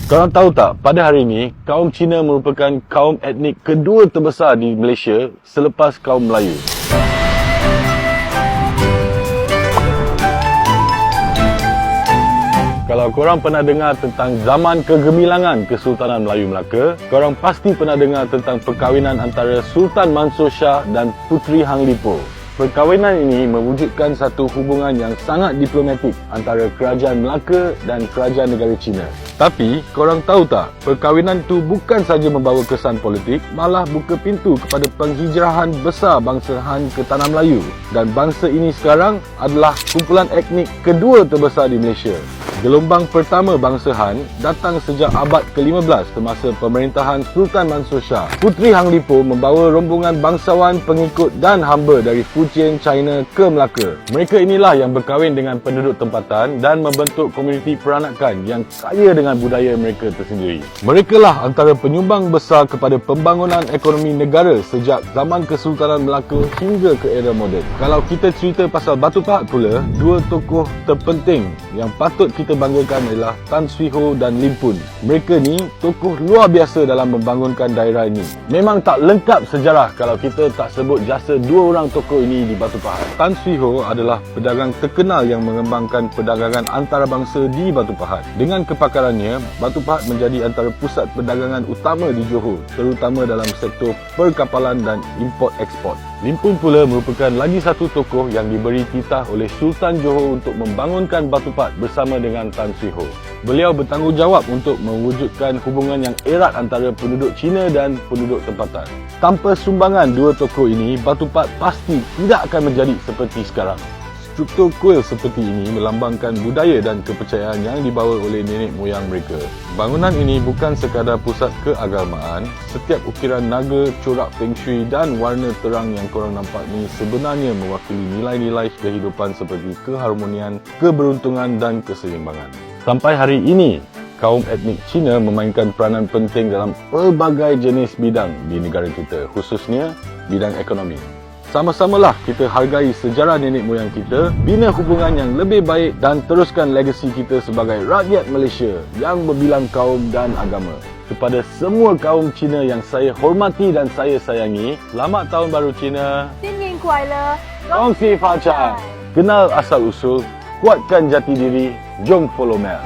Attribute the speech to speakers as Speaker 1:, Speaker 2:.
Speaker 1: Korang tahu tak, pada hari ini, kaum Cina merupakan kaum etnik kedua terbesar di Malaysia selepas kaum Melayu. Kalau korang pernah dengar tentang zaman kegemilangan Kesultanan Melayu Melaka, korang pasti pernah dengar tentang perkahwinan antara Sultan Mansur Shah dan Puteri Hang Lippo. Perkahwinan ini mewujudkan satu hubungan yang sangat diplomatik antara Kerajaan Melaka dan Kerajaan Negara China. Tapi, korang tahu tak, perkahwinan itu bukan saja membawa kesan politik, malah buka pintu kepada penghijrahan besar bangsa Han ke Tanah Melayu. Dan bangsa ini sekarang adalah kumpulan etnik kedua terbesar di Malaysia. Gelombang pertama bangsa Han datang sejak abad ke-15 semasa pemerintahan Sultan Mansur Shah. Puteri Hang Lippo membawa rombongan bangsawan, pengikut dan hamba dari Fujian, China ke Melaka. Mereka inilah yang berkahwin dengan penduduk tempatan dan membentuk komuniti peranakan yang kaya dengan budaya mereka tersendiri. Merekalah antara penyumbang besar kepada pembangunan ekonomi negara sejak zaman Kesultanan Melaka hingga ke era moden. Kalau kita cerita pasal Batu Pahat pula, dua tokoh terpenting yang patut kita banggakan adalah Tan Swie Ho dan Lim Pun. Mereka ni tokoh luar biasa dalam membangunkan daerah ini. Memang tak lengkap sejarah kalau kita tak sebut jasa dua orang tokoh ini di Batu Pahat. Tan Swie Ho adalah pedagang terkenal yang mengembangkan perdagangan antarabangsa di Batu Pahat. Dengan kepakarannya, Batu Pahat menjadi antara pusat perdagangan utama di Johor, terutama dalam sektor perkapalan dan import-eksport. Lim Pun pula merupakan lagi satu tokoh yang diberi titah oleh Sultan Johor untuk membangunkan Batu Pahat bersama dengan Tan Swie Ho. Beliau bertanggungjawab untuk mewujudkan hubungan yang erat antara penduduk Cina dan penduduk tempatan. Tanpa sumbangan dua tokoh ini, Batu Pahat pasti tidak akan menjadi seperti sekarang. Struktur kuil seperti ini melambangkan budaya dan kepercayaan yang dibawa oleh nenek moyang mereka. Bangunan ini bukan sekadar pusat keagamaan. Setiap ukiran naga, corak feng shui dan warna terang yang korang nampak ni sebenarnya mewakili nilai-nilai kehidupan seperti keharmonian, keberuntungan dan keseimbangan. Sampai hari ini, kaum etnik Cina memainkan peranan penting dalam pelbagai jenis bidang di negara kita, khususnya bidang ekonomi. Sama-samalah kita hargai sejarah nenek moyang kita, bina hubungan yang lebih baik dan teruskan legasi kita sebagai rakyat Malaysia yang berbilang kaum dan agama. Kepada semua kaum Cina yang saya hormati dan saya sayangi, selamat Tahun Baru Cina.
Speaker 2: 新年快乐，
Speaker 1: Kongsi Facai. Kenal asal usul, kuatkan jati diri, jom follow Mel.